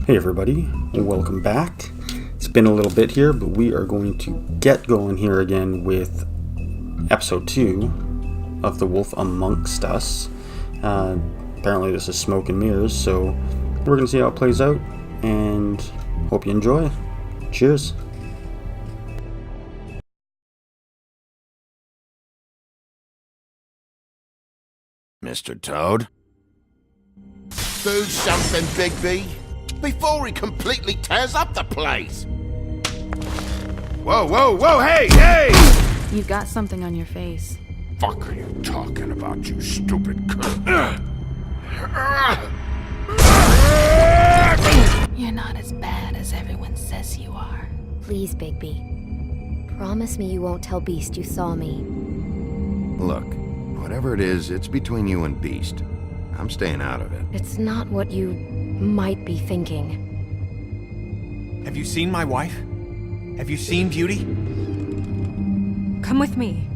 Hey everybody, welcome back. It's been a little bit here, but we are going to get going here again with episode 2 of The Wolf Amongst Us. Apparently this is smoke and mirrors, so we're going to see how it plays out, and hope you enjoy. Cheers. Mr. Toad? Do something, Bigby, before he completely tears up the place. Whoa, hey! You've got something on your face. Fuck are you talking about, you stupid cunt? You're not as bad as everyone says you are. Please, Bigby. Promise me you won't tell Beast you saw me. Look, whatever it is, it's between you and Beast. I'm staying out of it. It's not what you might be thinking. Have you seen my wife? Have you seen Beauty? Come with me.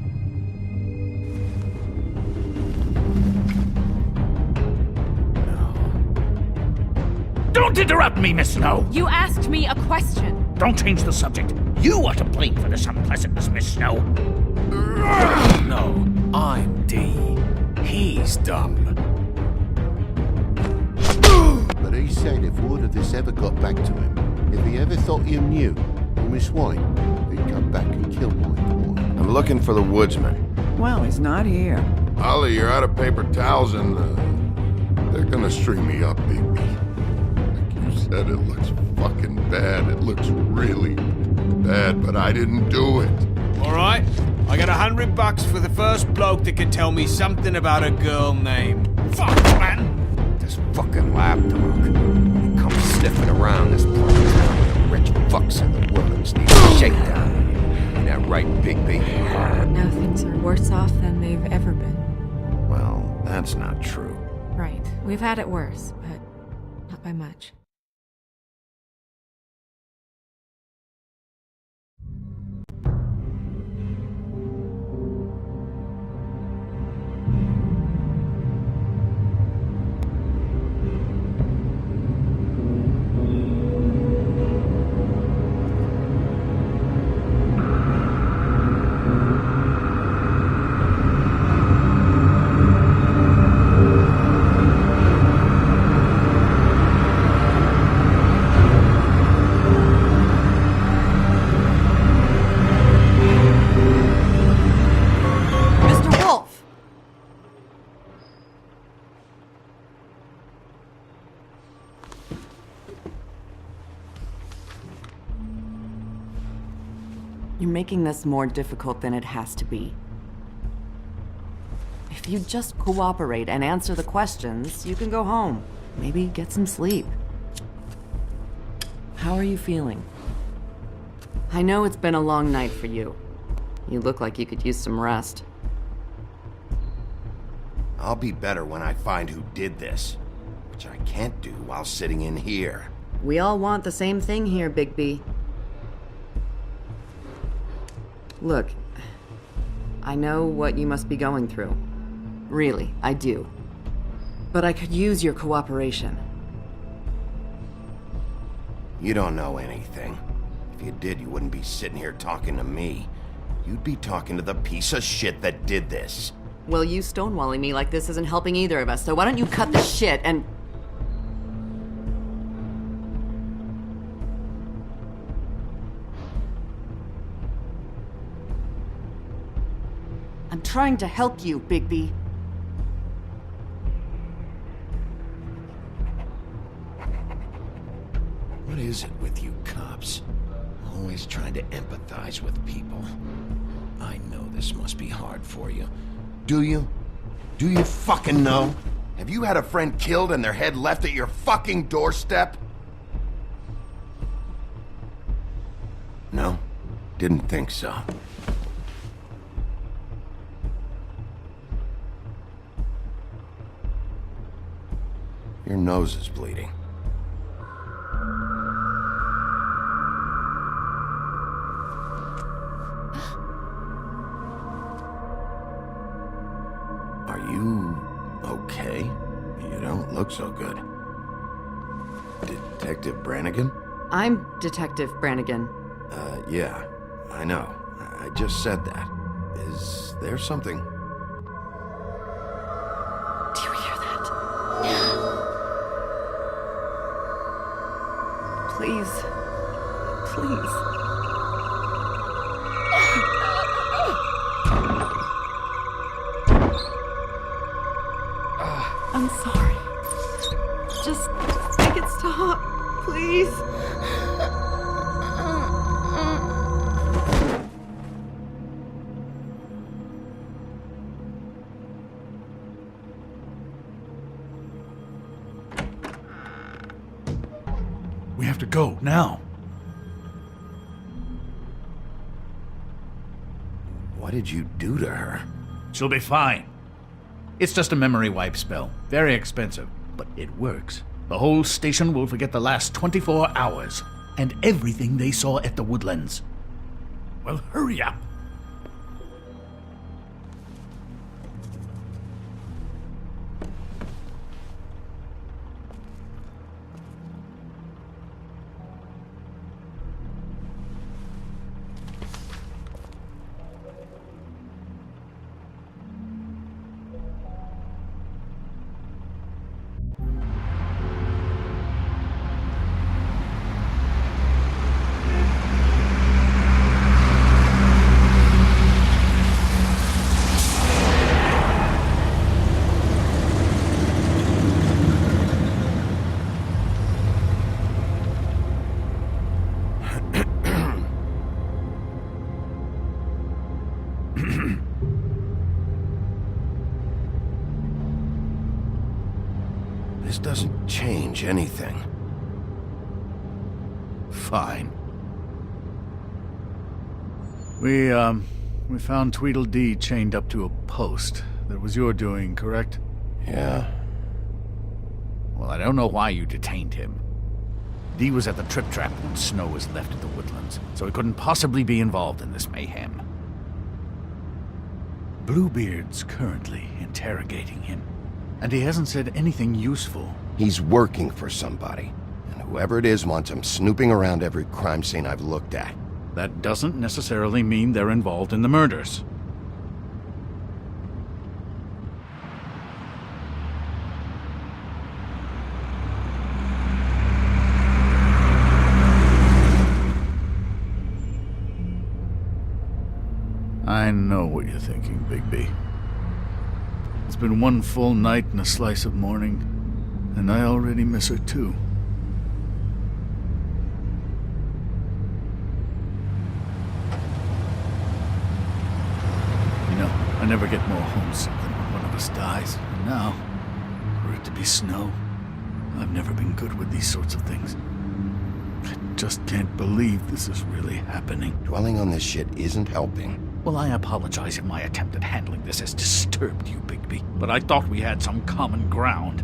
Don't interrupt me, Miss Snow! You asked me a question. Don't change the subject. You are to blame for this unpleasantness, Miss Snow. No, I'm D. He's dumb. But he said if word of this ever got back to him, if he ever thought you knew, or Miss White, he'd come back and kill my boy. I'm looking for the woodsman. Well, he's not here. Ollie, you're out of paper towels and they're gonna string me up, Bigby. Like you said, it looks fucking bad. It looks really bad, but I didn't do it. Alright, I got $100 for the first bloke that can tell me something about a girl named. Fuck, man! This fucking lapdog. He comes sniffing around this part of town with the rich fucks in the woods need a shakedown. Ain't that right, Bigby? Now things are worse off than they've ever been. Well, that's not true. Right. We've had it worse, but not by much. You're making this more difficult than it has to be. If you just cooperate and answer the questions, you can go home. Maybe get some sleep. How are you feeling? I know it's been a long night for you. You look like you could use some rest. I'll be better when I find who did this, which I can't do while sitting in here. We all want the same thing here, Bigby. Look, I know what you must be going through. Really, I do. But I could use your cooperation. You don't know anything. If you did, you wouldn't be sitting here talking to me. You'd be talking to the piece of shit that did this. Well, you stonewalling me like this isn't helping either of us, so why don't you cut the shit and... I'm trying to help you, Bigby. What is it with you cops? Always trying to empathize with people. I know this must be hard for you. Do you? Do you fucking know? Have you had a friend killed and their head left at your fucking doorstep? No? Didn't think so. Your nose is bleeding. Are you okay? You don't look so good. Did Detective Brannigan? I'm Detective Brannigan. Yeah, I know. I just said that. Is there something? Do you hear that? Please. Please. I'm sorry. Just make it stop, please. We have to go, now. What did you do to her? She'll be fine. It's just a memory wipe spell. Very expensive, but it works. The whole station will forget the last 24 hours, and everything they saw at the Woodlands. Well, hurry up. This doesn't change anything. Fine. We found Tweedledee chained up to a post. That was your doing, correct? Yeah. Well, I don't know why you detained him. Dee was at the Trip Trap when Snow was left at the Woodlands, so he couldn't possibly be involved in this mayhem. Bluebeard's currently interrogating him, and he hasn't said anything useful. He's working for somebody, and whoever it is wants him snooping around every crime scene I've looked at. That doesn't necessarily mean they're involved in the murders. I know what you're thinking, Bigby. It's been one full night and a slice of morning, and I already miss her too. You know, I never get more homesick than when one of us dies. And now, for it to be Snow, I've never been good with these sorts of things. I just can't believe this is really happening. Dwelling on this shit isn't helping. Well, I apologize if my attempt at handling this has disturbed you, Bigby, but I thought we had some common ground.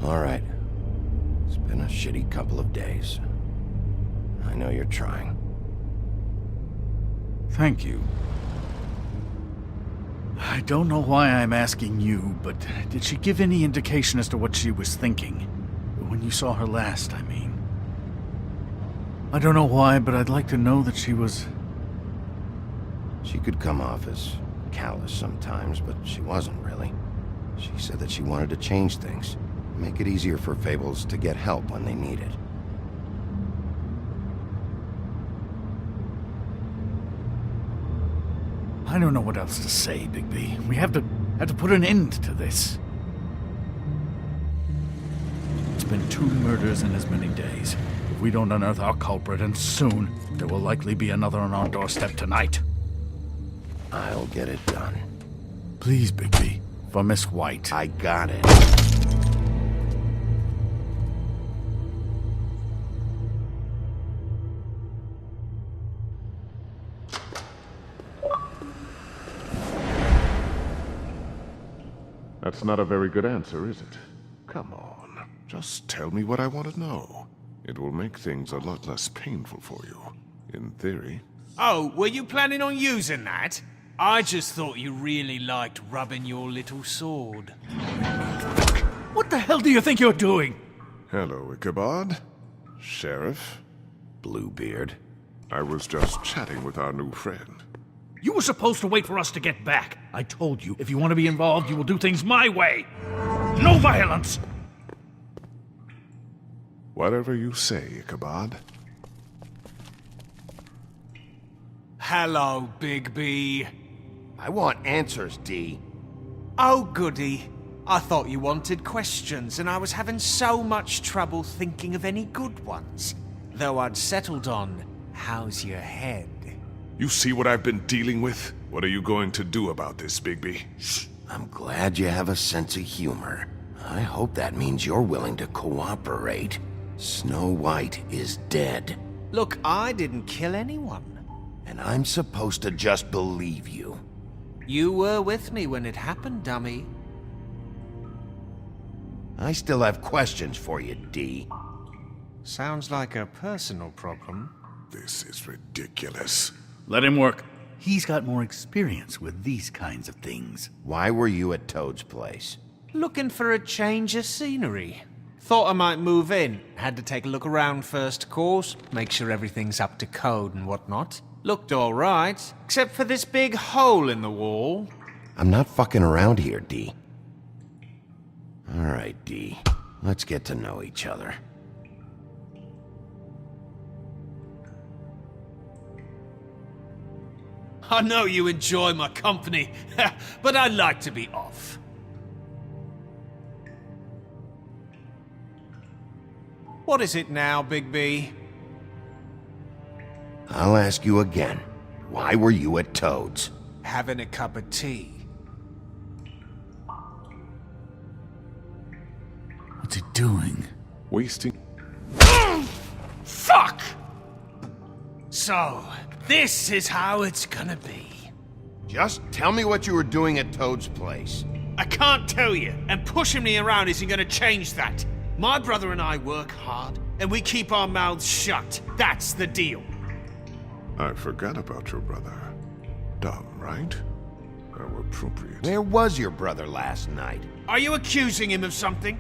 All right. It's been a shitty couple of days. I know you're trying. Thank you. I don't know why I'm asking you, but did she give any indication as to what she was thinking? When you saw her last, I mean. I don't know why, but I'd like to know that she was... She could come off as callous sometimes, but she wasn't really. She said that she wanted to change things, make it easier for Fables to get help when they need it. I don't know what else to say, Bigby. We have to put an end to this. It's been 2 murders in as many days. If we don't unearth our culprit, and soon, there will likely be another on our doorstep tonight. I'll get it done. Please, Bigby. For Miss White. I got it. That's not a very good answer, is it? Come on, just tell me what I want to know. It will make things a lot less painful for you, in theory. Oh, were you planning on using that? I just thought you really liked rubbing your little sword. What the hell do you think you're doing? Hello, Ichabod. Sheriff. Bluebeard. I was just chatting with our new friend. You were supposed to wait for us to get back. I told you, if you want to be involved, you will do things my way. No violence! Whatever you say, Ichabod. Hello, Bigby. I want answers, D. Oh, goody. I thought you wanted questions, and I was having so much trouble thinking of any good ones. Though I'd settled on, how's your head? You see what I've been dealing with? What are you going to do about this, Bigby? I'm glad you have a sense of humor. I hope that means you're willing to cooperate. Snow White is dead. Look, I didn't kill anyone. And I'm supposed to just believe you. You were with me when it happened, dummy. I still have questions for you, D. Sounds like a personal problem. This is ridiculous. Let him work. He's got more experience with these kinds of things. Why were you at Toad's place? Looking for a change of scenery. Thought I might move in. Had to take a look around first, of course. Make sure everything's up to code and whatnot. Looked alright, except for this big hole in the wall. I'm not fucking around here, D. Alright, D. Let's get to know each other. I know you enjoy my company, but I'd like to be off. What is it now, Bigby? I'll ask you again. Why were you at Toad's? Having a cup of tea. What's he doing? Wasting... Fuck! So, this is how it's gonna be. Just tell me what you were doing at Toad's place. I can't tell you, and pushing me around isn't gonna change that. My brother and I work hard, and we keep our mouths shut. That's the deal. I forgot about your brother. Dumb, right? How appropriate. Where was your brother last night? Are you accusing him of something?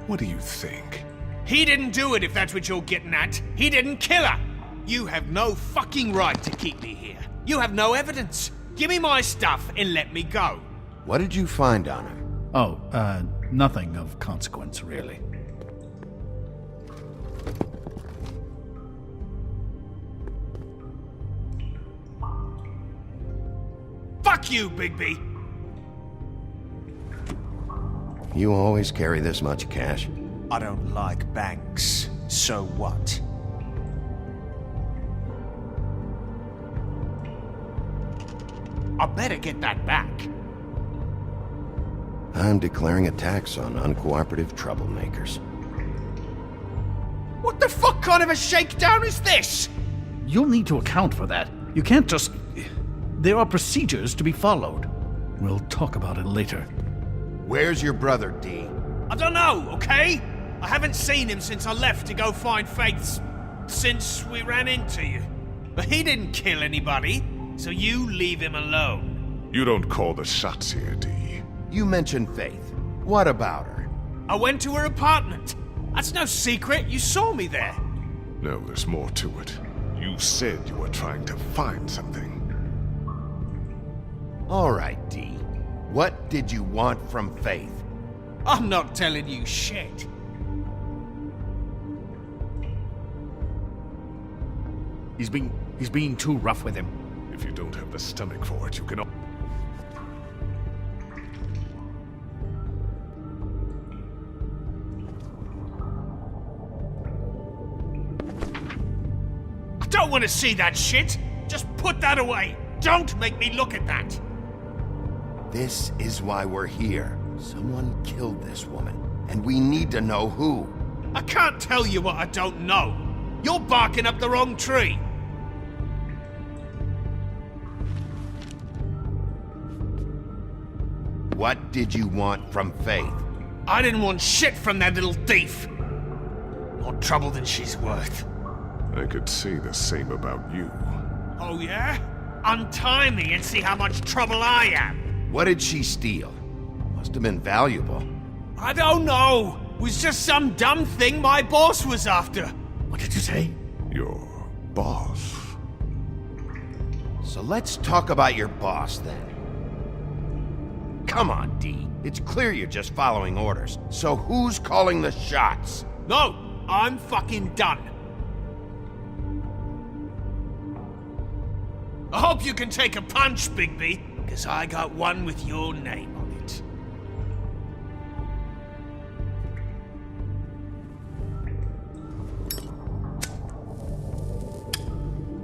What do you think? He didn't do it, if that's what you're getting at. He didn't kill her. You have no fucking right to keep me here. You have no evidence. Give me my stuff and let me go. What did you find on him? Oh, nothing of consequence, really. Fuck you, Bigby! You always carry this much cash? I don't like banks. So what? I better get that back. I'm declaring a tax on uncooperative troublemakers. What the fuck kind of a shakedown is this? You'll need to account for that. You can't just... There are procedures to be followed. We'll talk about it later. Where's your brother, D? I don't know, okay? I haven't seen him since I left to go find Faith's... since we ran into you. But he didn't kill anybody, so you leave him alone. You don't call the shots here, D. You mentioned Faith. What about her? I went to her apartment. That's no secret, you saw me there. No, there's more to it. You said you were trying to find something. All right, D. What did you want from Faith? I'm not telling you shit. He's being too rough with him. If you don't have the stomach for it, you can... I don't want to see that shit. Just put that away. Don't make me look at that. This is why we're here. Someone killed this woman, and we need to know who. I can't tell you what I don't know. You're barking up the wrong tree. What did you want from Faith? I didn't want shit from that little thief. More trouble than she's worth. I could say the same about you. Oh yeah? untie me and see how much trouble I am. What did she steal? Must have been valuable. I don't know. It was just some dumb thing my boss was after. What did you say? Your boss. So let's talk about your boss then. Come on, D. It's clear you're just following orders. So who's calling the shots? No, I'm fucking done. I hope you can take a punch, Bigby, because I got one with your name on it.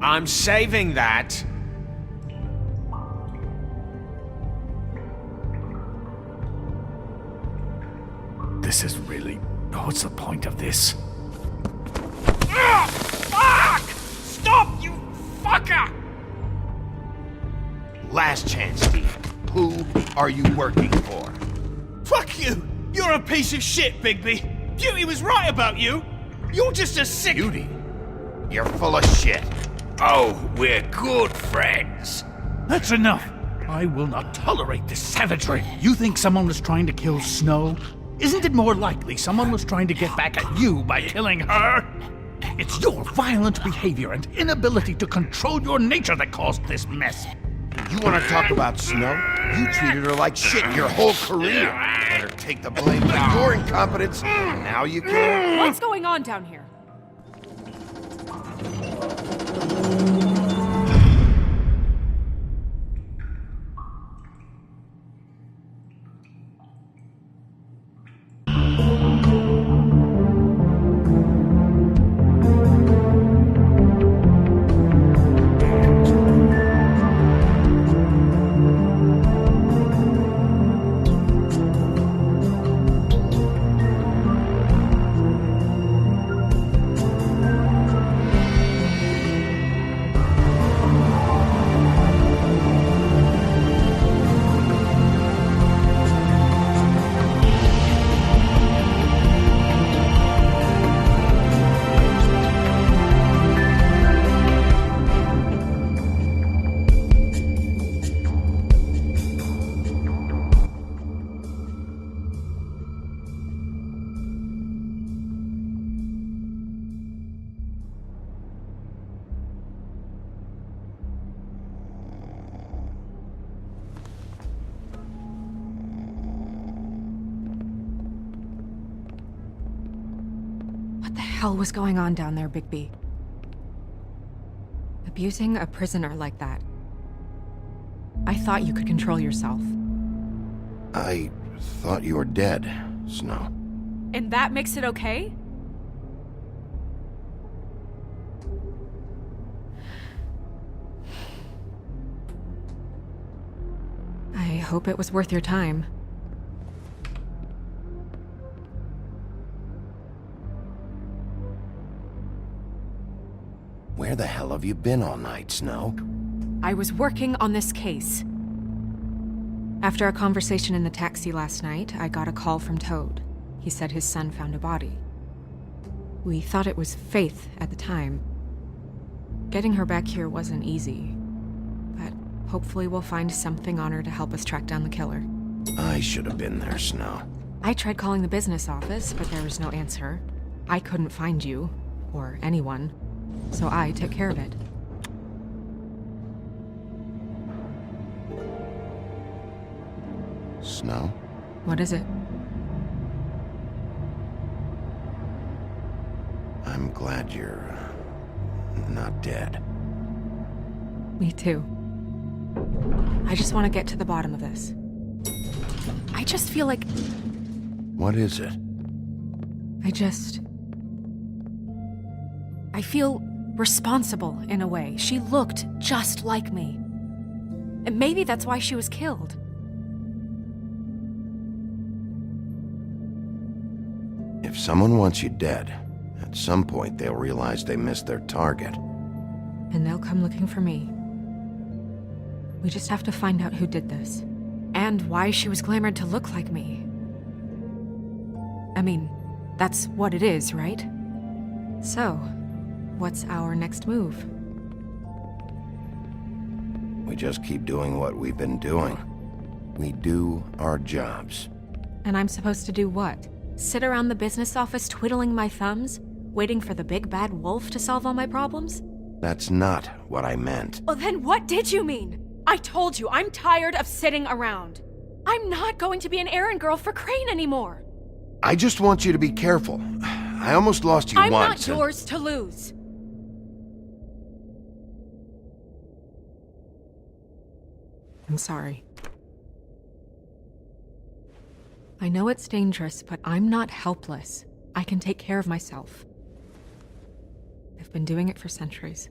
I'm saving that. This is really... What's the point of this? Ugh! Fuck! Stop, you fucker! Last chance, Steve. Who are you working for? Fuck you! You're a piece of shit, Bigby. Beauty was right about you. You're just a sick... Beauty? You're full of shit. Oh, we're good friends. That's enough! I will not tolerate this savagery. You think someone was trying to kill Snow? Isn't it more likely someone was trying to get back at you by killing her? It's your violent behavior and inability to control your nature that caused this mess. You want to talk about Snow? You treated her like shit your whole career. Let her take the blame for your incompetence. Now you can. What's going on down here? What the hell was going on down there, Bigby? Abusing a prisoner like that. I thought you could control yourself. I thought you were dead, Snow. And that makes it okay? I hope it was worth your time. Where the hell have you been all night, Snow? I was working on this case. After a conversation in the taxi last night, I got a call from Toad. He said his son found a body. We thought it was Faith at the time. Getting her back here wasn't easy, but hopefully we'll find something on her to help us track down the killer. I should have been there, Snow. I tried calling the business office, but there was no answer. I couldn't find you, or anyone, so I took care of it. Snow? What is it? I'm glad you're not dead. Me too. I just want to get to the bottom of this. I just feel like... What is it? I feel responsible in a way. She looked just like me. And maybe that's why she was killed. If someone wants you dead, at some point they'll realize they missed their target. And they'll come looking for me. We just have to find out who did this. And why she was glamored to look like me. I mean, that's what it is, right? So, what's our next move? We just keep doing what we've been doing. We do our jobs. And I'm supposed to do what? Sit around the business office twiddling my thumbs, waiting for the big bad wolf to solve all my problems? That's not what I meant. Well, then what did you mean? I told you, I'm tired of sitting around. I'm not going to be an errand girl for Crane anymore. I just want you to be careful. I almost lost you I'm once. not yours to lose. I'm sorry. I know it's dangerous, but I'm not helpless. I can take care of myself. I've been doing it for centuries.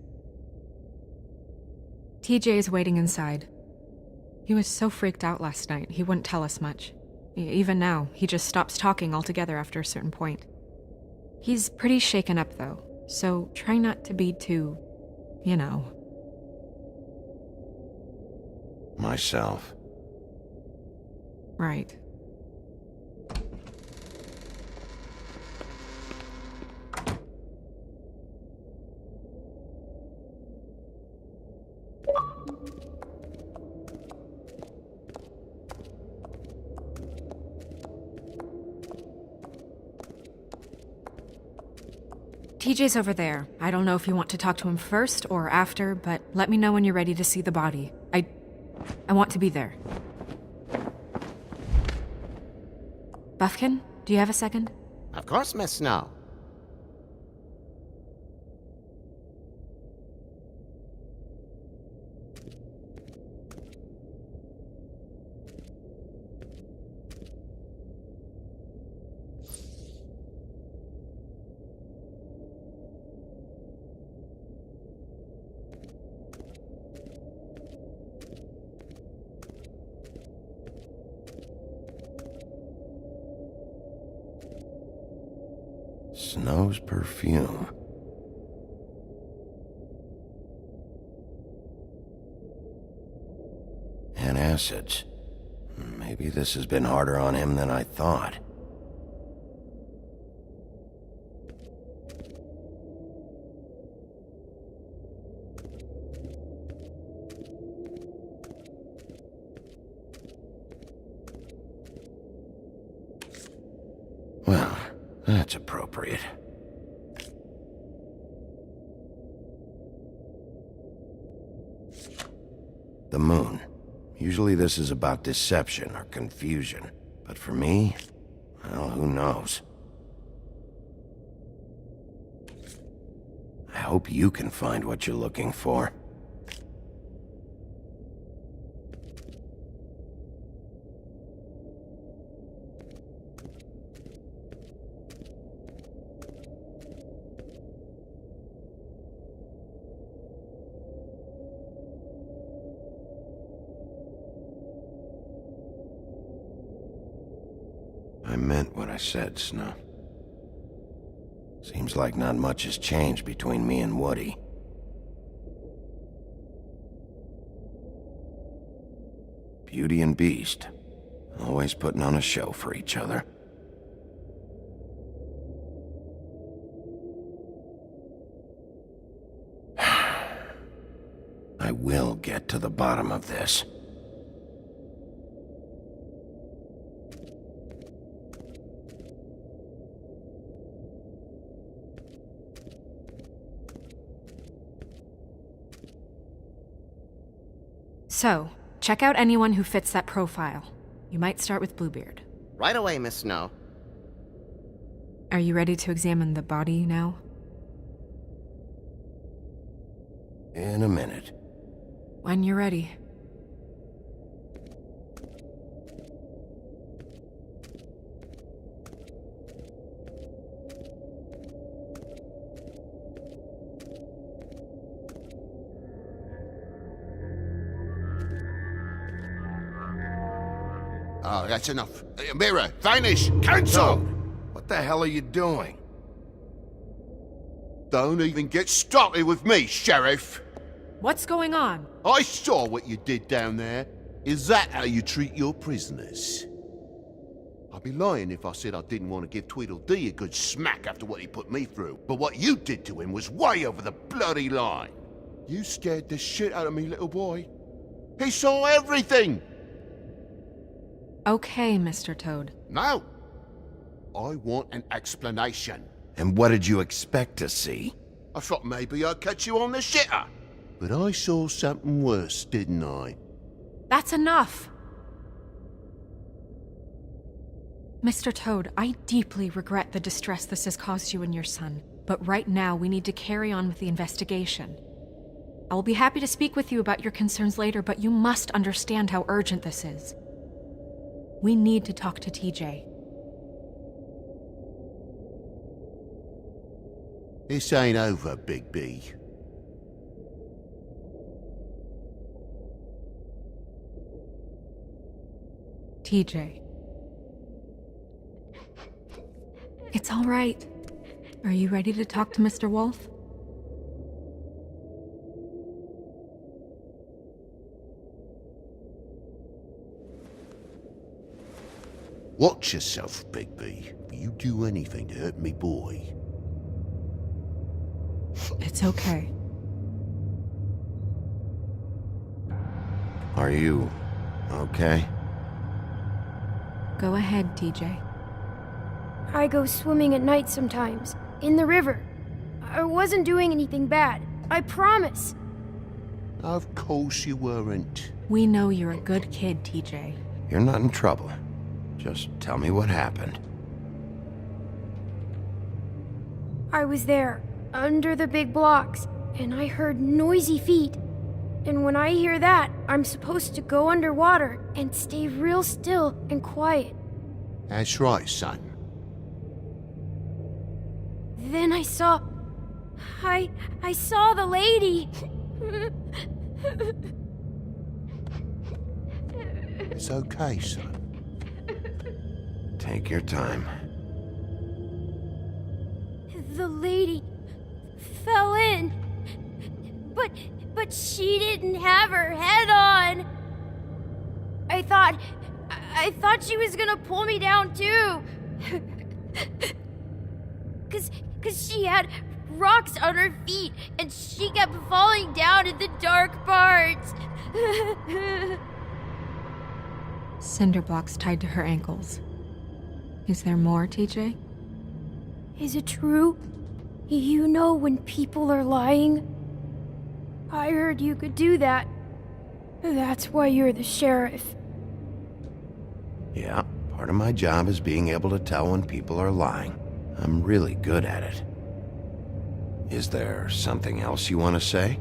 TJ is waiting inside. He was so freaked out last night, he wouldn't tell us much. Even now, he just stops talking altogether after a certain point. He's pretty shaken up, though, so try not to be too, you know. Myself. Right. TJ's over there. I don't know if you want to talk to him first or after, but let me know when you're ready to see the body. I want to be there. Buffkin, do you have a second? Of course, Miss Snow. Snow's perfume. And acids. Maybe this has been harder on him than I thought. Well, that's appropriate. The moon. Usually this is about deception or confusion. But for me, well, who knows? I hope you can find what you're looking for. I meant what I said, Snow. Seems like not much has changed between me and Woody. Beauty and Beast, always putting on a show for each other. I will get to the bottom of this. So, check out anyone who fits that profile. You might start with Bluebeard. Right away, Miss Snow. Are you ready to examine the body now? In a minute. When you're ready. Oh, that's enough. Mirror, vanish, cancel! What the hell are you doing? Don't even get started with me, Sheriff. What's going on? I saw what you did down there. Is that how you treat your prisoners? I'd be lying if I said I didn't want to give Tweedledee a good smack after what he put me through. But what you did to him was way over the bloody line. You scared the shit out of me, little boy. He saw everything! Okay, Mr. Toad. No! I want an explanation. And what did you expect to see? I thought maybe I'd catch you on the shitter. But I saw something worse, didn't I? That's enough! Mr. Toad, I deeply regret the distress this has caused you and your son, but right now we need to carry on with the investigation. I will be happy to speak with you about your concerns later, but you must understand how urgent this is. We need to talk to TJ. This ain't over, Big B. TJ. It's all right. Are you ready to talk to Mr. Wolf? Watch yourself, Big B. If you do anything to hurt me boy. It's okay. Are you okay? Go ahead, TJ. I go swimming at night sometimes, in the river. I wasn't doing anything bad, I promise. Of course you weren't. We know you're a good kid, TJ. You're not in trouble. Just tell me what happened. I was there, under the big blocks, and I heard noisy feet. And when I hear that, I'm supposed to go underwater and stay real still and quiet. That's right, son. Then I saw the lady. It's okay, son. Take your time. The lady fell in. But she didn't have her head on. I thought she was gonna pull me down too. Cause she had rocks on her feet and she kept falling down in the dark parts. Cinder blocks tied to her ankles. Is there more, TJ? Is it true? You know when people are lying? I heard you could do that. That's why you're the sheriff. Yeah, part of my job is being able to tell when people are lying. I'm really good at it. Is there something else you want to say?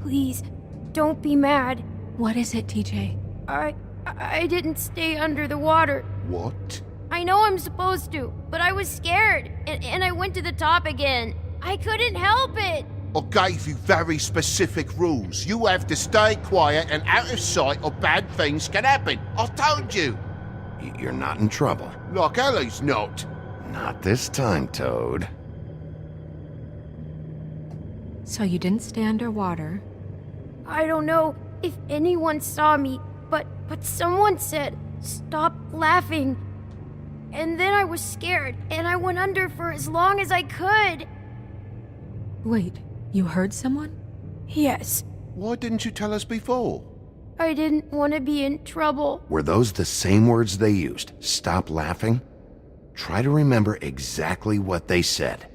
Please, don't be mad. What is it, TJ? I didn't stay under the water. What? I know I'm supposed to, but I was scared, and I went to the top again. I couldn't help it. I gave you very specific rules. You have to stay quiet and out of sight or bad things can happen. I told you. You're not in trouble. Like Ellie's not. Not this time, Toad. So you didn't stay underwater? I don't know if anyone saw me, but someone said, "Stop laughing." And then I was scared, and I went under for as long as I could. Wait, you heard someone? Yes. Why didn't you tell us before? I didn't want to be in trouble. Were those the same words they used? Stop laughing? Try to remember exactly what they said.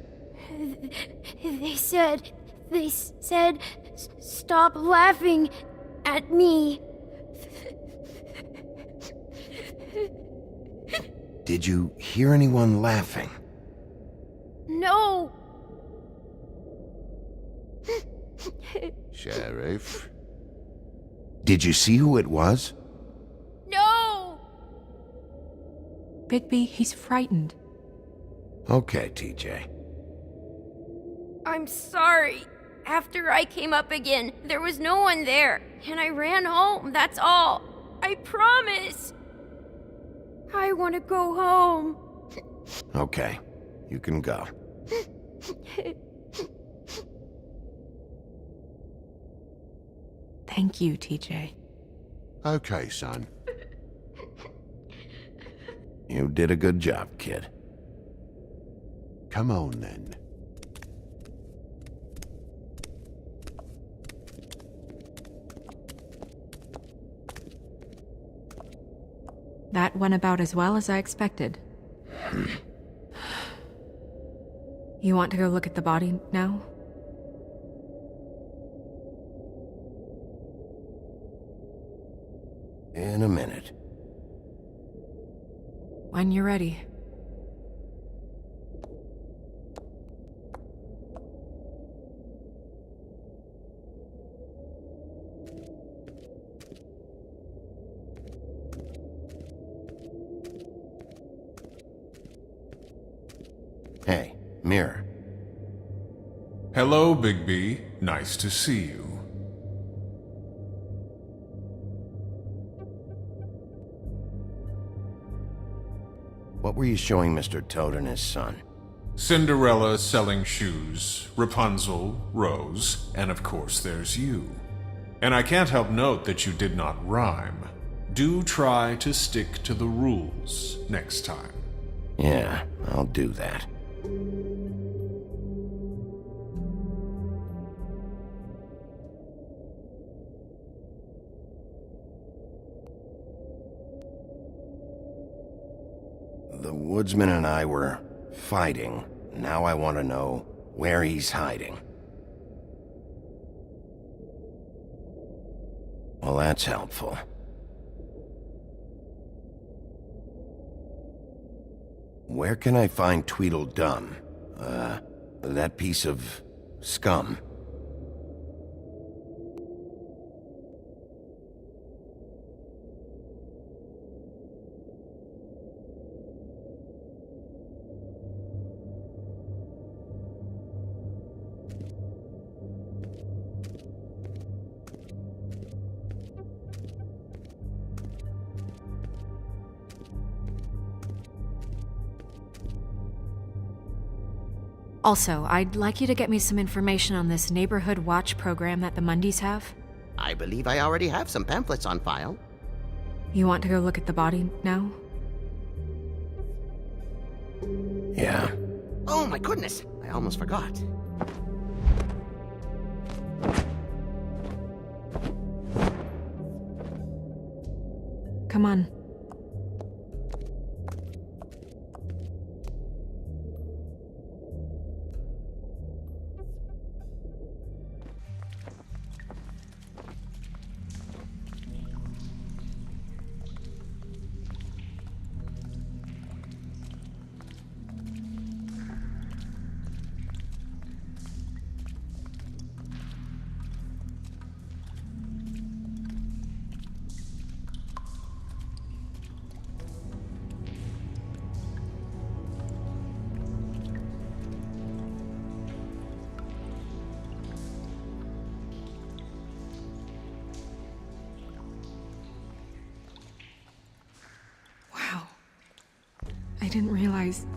They said, "Stop laughing at me." Did you hear anyone laughing? No. Sheriff? Did you see who it was? No. Bigby, he's frightened. Okay, TJ. I'm sorry. After I came up again, there was no one there, and I ran home, that's all. I promise. I want to go home. Okay, you can go. Thank you, TJ. Okay, son. You did a good job, kid. Come on, then. That went about as well as I expected. You want to go look at the body now? In a minute. When you're ready. Hey, Mirror. Hello, Bigby. Nice to see you. What were you showing Mr. Toad and his son? Cinderella selling shoes, Rapunzel, Rose, and of course there's you. And I can't help note that you did not rhyme. Do try to stick to the rules next time. Yeah, I'll do that. The woodsman and I were fighting. Now I want to know where he's hiding. Well, that's helpful. Where can I find Tweedledum? That piece of scum. Also, I'd like you to get me some information on this neighborhood watch program that the Mundys have. I believe I already have some pamphlets on file. You want to go look at the body now? Yeah. Oh my goodness, I almost forgot. Come on. I didn't realize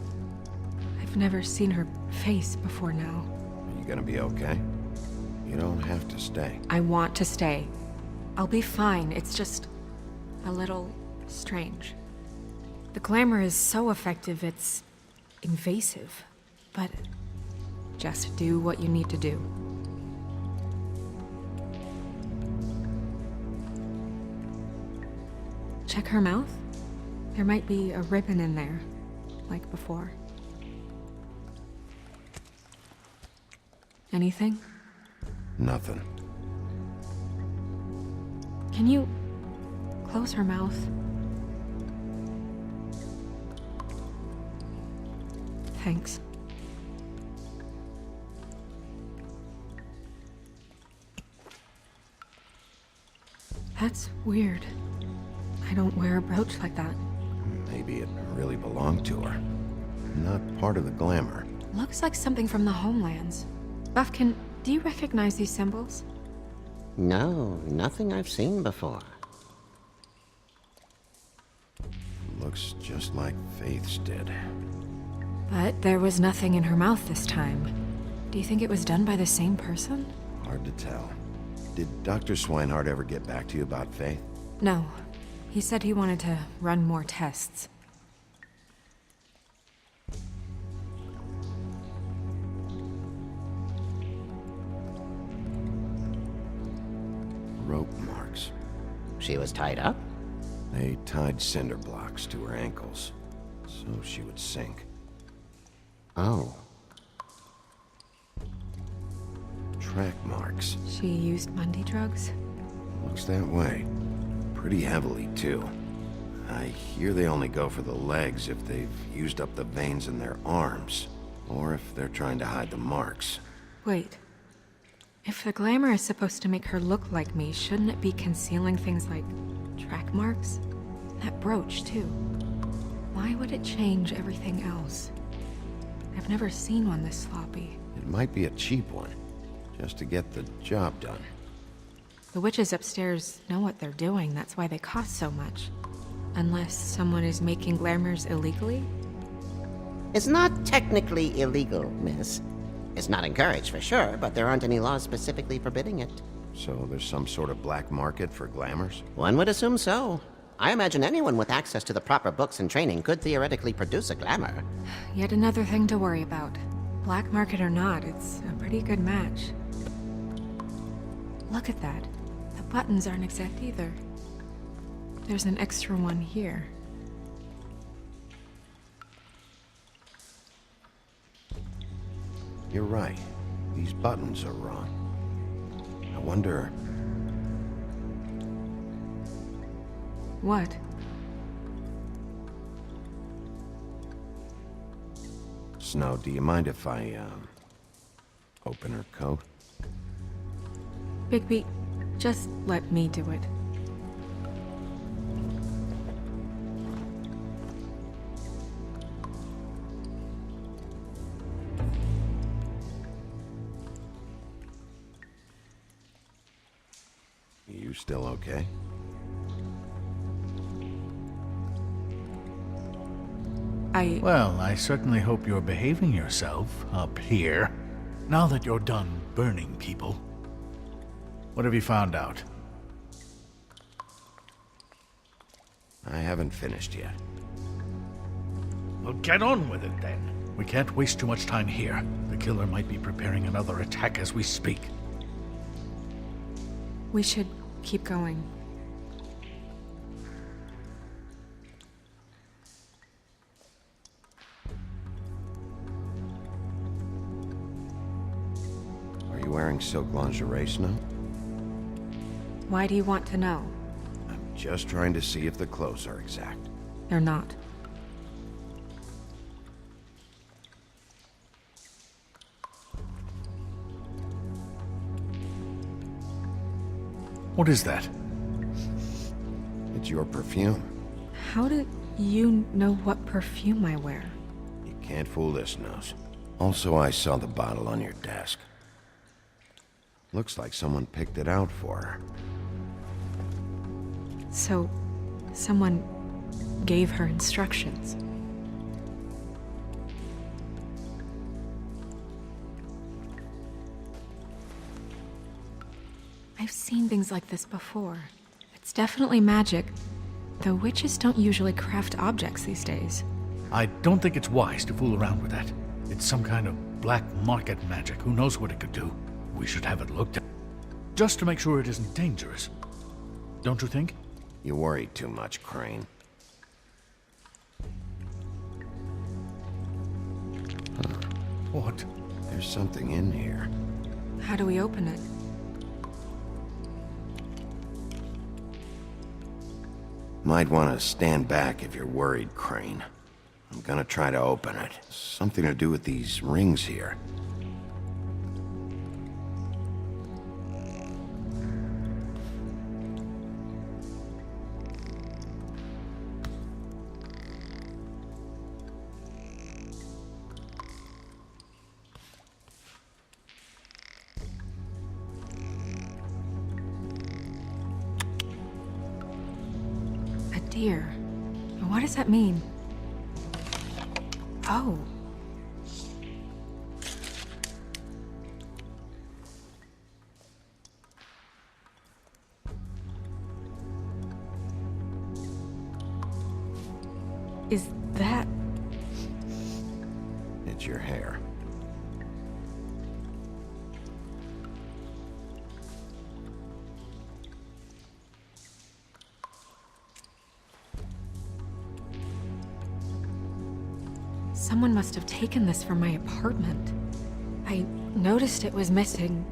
I've never seen her face before now. Are you gonna be okay? You don't have to stay. I want to stay. I'll be fine. It's just a little strange. The glamour is so effective, it's invasive. But just do what you need to do. Check her mouth. There might be a ribbon in there, like before. Anything? Nothing. Can you close her mouth? Thanks. That's weird. I don't wear a brooch like that. Maybe it really belonged to her. Not part of the glamour. Looks like something from the homelands. Buffkin, do you recognize these symbols? No, nothing I've seen before. Looks just like Faith's did. But there was nothing in her mouth this time. Do you think it was done by the same person? Hard to tell. Did Dr. Swinehart ever get back to you about Faith? No. He said he wanted to run more tests. Rope marks. She was tied up? They tied cinder blocks to her ankles, so she would sink. Oh. Track marks. She used Mundy drugs? Looks that way. Pretty heavily, too. I hear they only go for the legs if they've used up the veins in their arms, or if they're trying to hide the marks. Wait. If the glamour is supposed to make her look like me, shouldn't it be concealing things like track marks? That brooch, too. Why would it change everything else? I've never seen one this sloppy. It might be a cheap one, just to get the job done. The witches upstairs know what they're doing, that's why they cost so much. Unless someone is making glamours illegally? It's not technically illegal, miss. It's not encouraged for sure, but there aren't any laws specifically forbidding it. So there's some sort of black market for glamours? One would assume so. I imagine anyone with access to the proper books and training could theoretically produce a glamour. Yet another thing to worry about. Black market or not, it's a pretty good match. Look at that. The buttons aren't exact either. There's an extra one here. You're right. These buttons are wrong. I wonder... What? Snow, do you mind if I, open her coat? Bigby, just let me do it. You still okay? Well, I certainly hope you're behaving yourself up here, now that you're done burning people. What have you found out? I haven't finished yet. Well, get on with it then. We can't waste too much time here. The killer might be preparing another attack as we speak. We should keep going. Are you wearing silk lingerie, Snow? Why do you want to know? I'm just trying to see if the clothes are exact. They're not. What is that? It's your perfume. How do you know what perfume I wear? You can't fool this nose. Also, I saw the bottle on your desk. Looks like someone picked it out for her. So, someone gave her instructions. I've seen things like this before. It's definitely magic, though witches don't usually craft objects these days. I don't think it's wise to fool around with that. It's some kind of black market magic. Who knows what it could do? We should have it looked at, just to make sure it isn't dangerous. Don't you think? You worry too much, Crane. What? There's something in here. How do we open it? Might want to stand back if you're worried, Crane. I'm gonna try to open it. Something to do with these rings here. Dear, what does that mean? Oh. Is that... It's your hair. Someone must have taken this from my apartment. I noticed it was missing,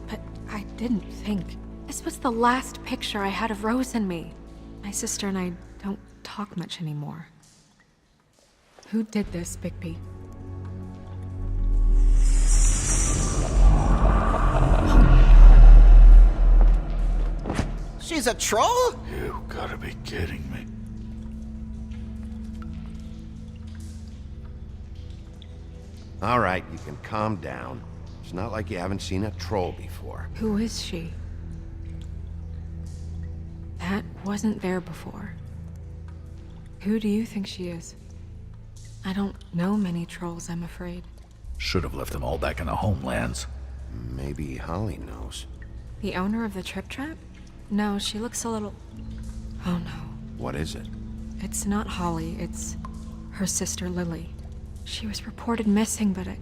but I didn't think. This was the last picture I had of Rose and me. My sister and I don't talk much anymore. Who did this, Bigby? She's a troll? You gotta be kidding me. All right, you can calm down. It's not like you haven't seen a troll before. Who is she? That wasn't there before. Who do you think she is? I don't know many trolls, I'm afraid. Should have left them all back in the homelands. Maybe Holly knows. The owner of the Trip Trap? No, she looks a little... Oh no. What is it? It's not Holly, it's her sister Lily. She was reported missing, but I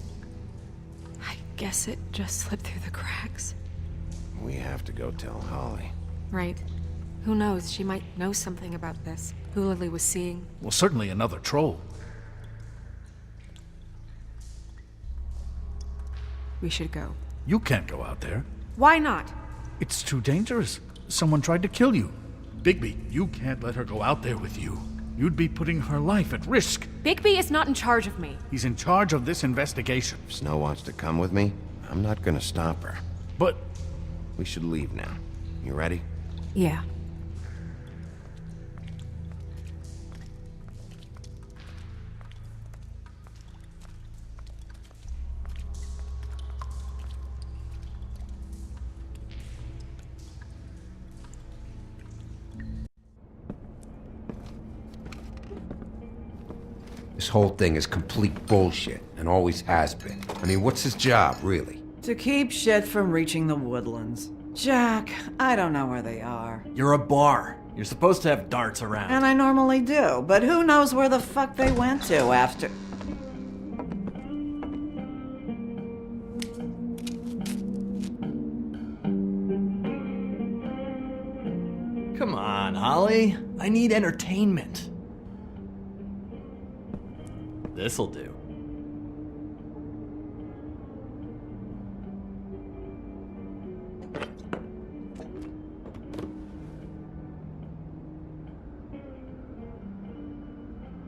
guess it just slipped through the cracks. We have to go tell Holly. Right. Who knows, she might know something about this. Who Lily was seeing. Well, certainly another troll. We should go. You can't go out there. Why not? It's too dangerous. Someone tried to kill you. Bigby, you can't let her go out there with you. You'd be putting her life at risk. Bigby is not in charge of me. He's in charge of this investigation. If Snow wants to come with me, I'm not gonna stop her. But... We should leave now. You ready? Yeah. This whole thing is complete bullshit, and always has been. I mean, what's his job, really? To keep shit from reaching the woodlands. Jack, I don't know where they are. You're a bar. You're supposed to have darts around. And I normally do, but who knows where the fuck they went to after... Come on, Holly. I need entertainment. This'll do.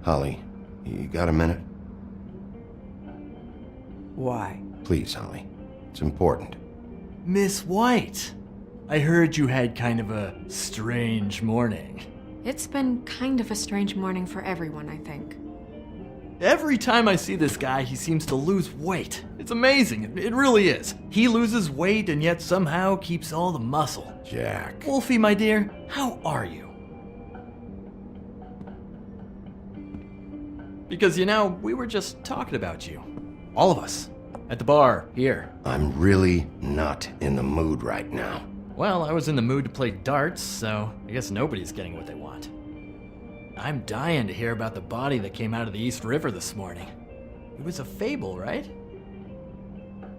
Holly, you got a minute? Why? Please, Holly. It's important. Miss White, I heard you had kind of a strange morning. It's been kind of a strange morning for everyone, I think. Every time I see this guy, he seems to lose weight. It's amazing. It really is. He loses weight and yet somehow keeps all the muscle. Jack. Wolfie, my dear, how are you? Because, you know, we were just talking about you. All of us. At the bar, here. I'm really not in the mood right now. Well, I was in the mood to play darts, so I guess nobody's getting what they want. I'm dying to hear about the body that came out of the East River this morning. It was a fable, right?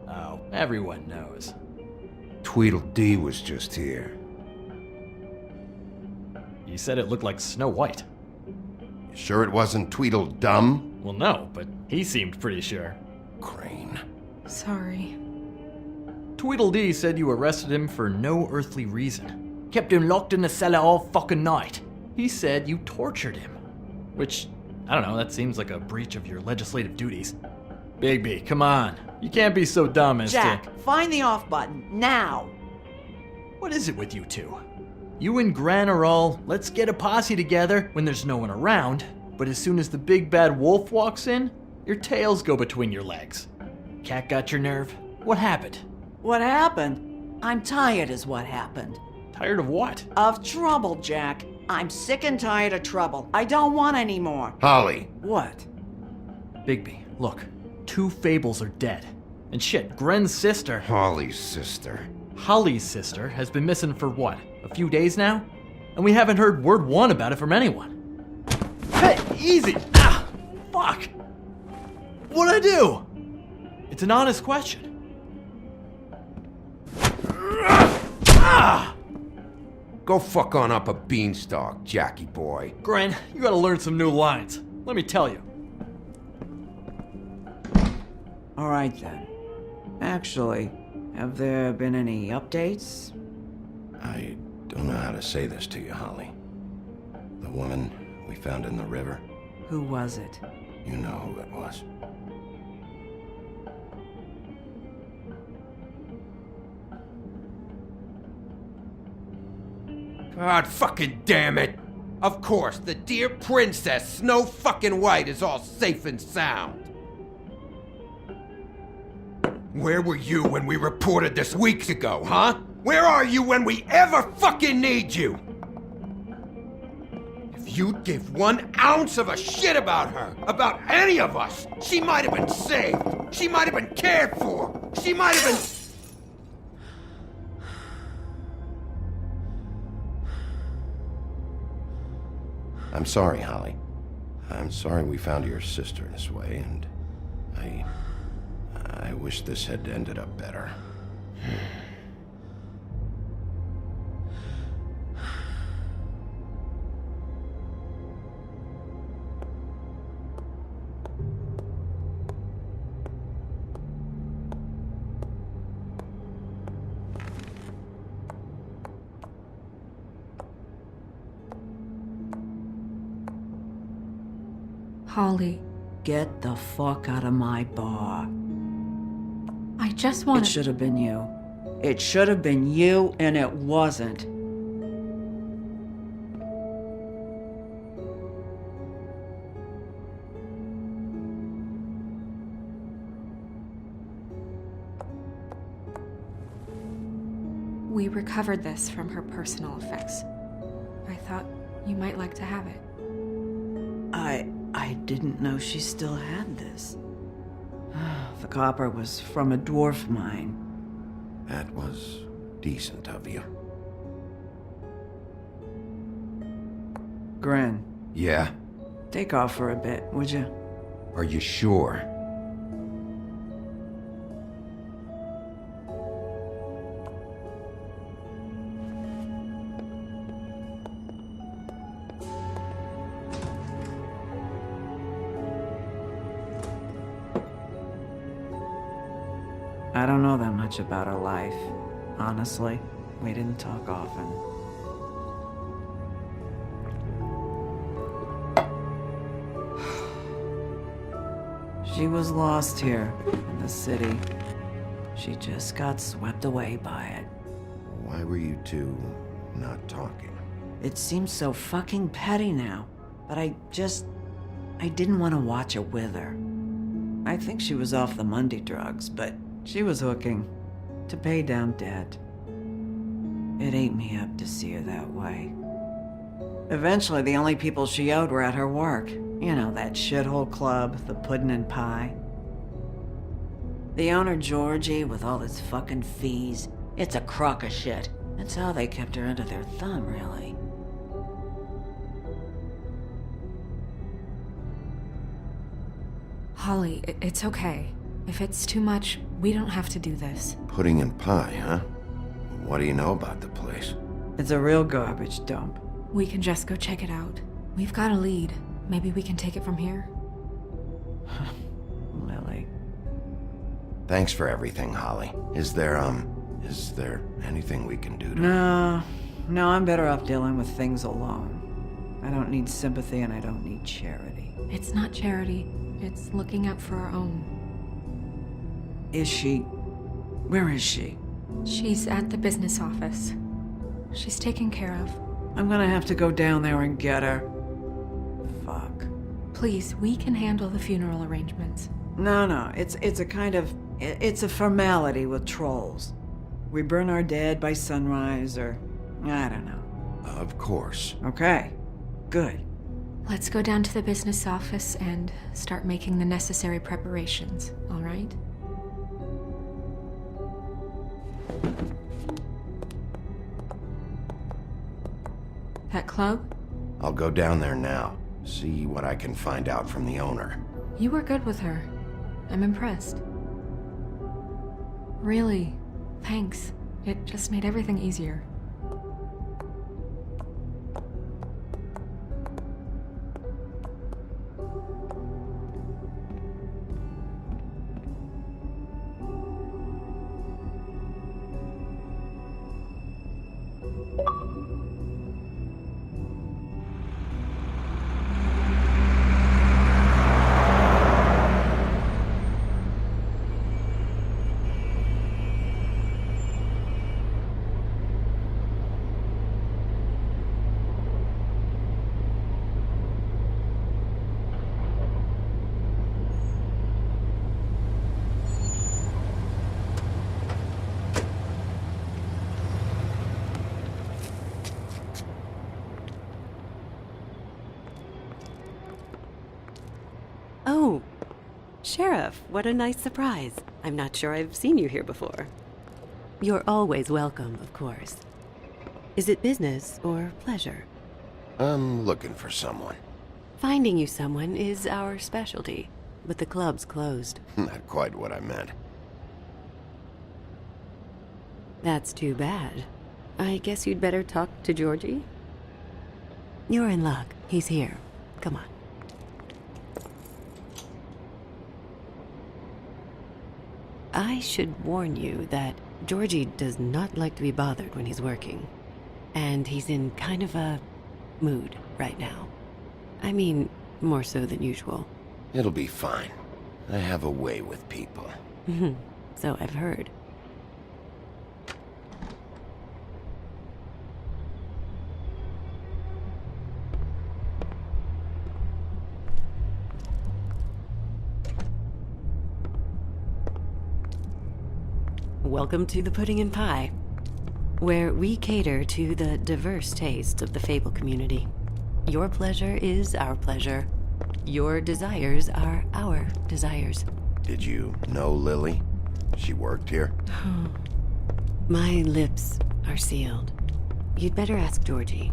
Oh, everyone knows. Tweedledee was just here. You said it looked like Snow White. You sure it wasn't Tweedledum? Well, no, but he seemed pretty sure. Crane. Sorry. Tweedledee said you arrested him for no earthly reason. Kept him locked in the cellar all fucking night. He said you tortured him. Which, I don't know, that seems like a breach of your legislative duties. Bigby, come on. You can't be so dumb as Jack, find the off button, now! What is it with you two? You and Gran are all, let's get a posse together when there's no one around, but as soon as the big bad wolf walks in, your tails go between your legs. Cat got your nerve? What happened? What happened? I'm tired is what happened. Tired of what? Of trouble, Jack. I'm sick and tired of trouble. I don't want any more. Holly. What? Bigby, look. 2 fables are dead. And shit, Gren's sister... Holly's sister. Holly's sister has been missing for what? A few days now? And we haven't heard word one about it from anyone. Hey, easy! Ah! Fuck! What'd I do? It's an honest question. Ah! Go fuck on up a beanstalk, Jackie boy. Gren, you gotta learn some new lines. Let me tell you. All right then. Actually, have there been any updates? I don't know how to say this to you, Holly. The woman we found in the river, Who was it? you know who it was. God fucking damn it! Of course, the dear Princess Snow fucking White is all safe and sound. Where were you when we reported this weeks ago, huh? Where are you when we ever fucking need you? If you'd give 1 ounce of a shit about her, about any of us, she might have been saved. She might have been cared for. She might have been... I'm sorry, Holly. I'm sorry we found your sister this way, and I wish this had ended up better. Holly, Get the fuck out of my bar. I just want It should have been you. It should have been you, and it wasn't. We recovered this from her personal effects. I thought you might like to have it. I didn't know she still had this. The copper was from a dwarf mine. That was decent of you. Gren, Yeah? take off for a bit, would you? Are you sure? I don't know that much about her life. Honestly, we didn't talk often. She was lost here in the city. She just got swept away by it. Why were you two not talking? It seems so fucking petty now, but I didn't want to watch it with her. I think she was off the Monday drugs, but she was hooking to pay down debt. It ate me up to see her that way. Eventually, the only people she owed were at her work. You know, that shithole club, the Puddin' and Pie. The owner, Georgie, with all his fucking fees, it's a crock of shit. That's how they kept her under their thumb, really. Holly, it's okay. If it's too much, we don't have to do this. Pudding and pie, huh? What do you know about the place? It's a real garbage dump. We can just go check it out. We've got a lead. Maybe we can take it from here. Lily. Thanks for everything, Holly. Is there anything we can do to... No, I'm better off dealing with things alone. I don't need sympathy and I don't need charity. It's not charity. It's looking out for our own. Is she... Where is she? She's at the business office. She's taken care of. I'm gonna have to go down there and get her. Fuck. Please, we can handle the funeral arrangements. No, it's a kind of... It's a formality with trolls. We burn our dead by sunrise, or... I don't know. Of course. Okay. Good. Let's go down to the business office and start making the necessary preparations, all right? That club? I'll go down there now. See what I can find out from the owner. You were good with her. I'm impressed. Really, thanks. It just made everything easier. Sheriff, what a nice surprise. I'm not sure I've seen you here before. You're always welcome, of course. Is it business or pleasure? I'm looking for someone. Finding you someone is our specialty, but the club's closed. Not quite what I meant. That's too bad. I guess you'd better talk to Georgie? You're in luck. He's here. Come on. I should warn you that Georgie does not like to be bothered when he's working. And he's in kind of a mood right now. I mean, more so than usual. It'll be fine. I have a way with people. So I've heard. Welcome to the Pudding and Pie, where we cater to the diverse tastes of the Fable community. Your pleasure is our pleasure. Your desires are our desires. Did you know Lily? She worked here? My lips are sealed. You'd better ask Georgie.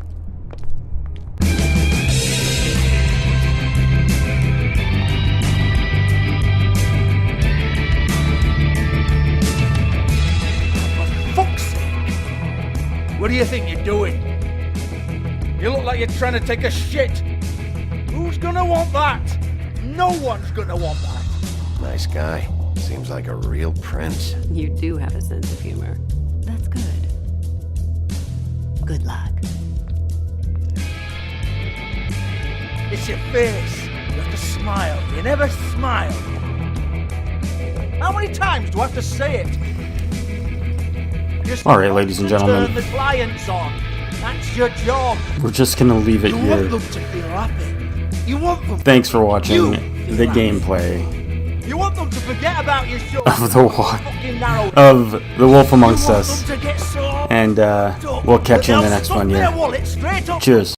Fuck's sake! What do you think you're doing? You look like you're trying to take a shit. Who's gonna want that? No one's gonna want that. Nice guy. Seems like a real prince. You do have a sense of humor. That's good. Good luck. It's your face. You have to smile. You never smile. How many times do I have to say it? All right, ladies and gentlemen. Turn the clients on. That's your job. We're just gonna leave it You here. want them to feel happy. You want them. Thanks for watching the gameplay You want them to forget about your show. of the Wolf Amongst Us, and we'll catch you in the next one. Yeah. Cheers.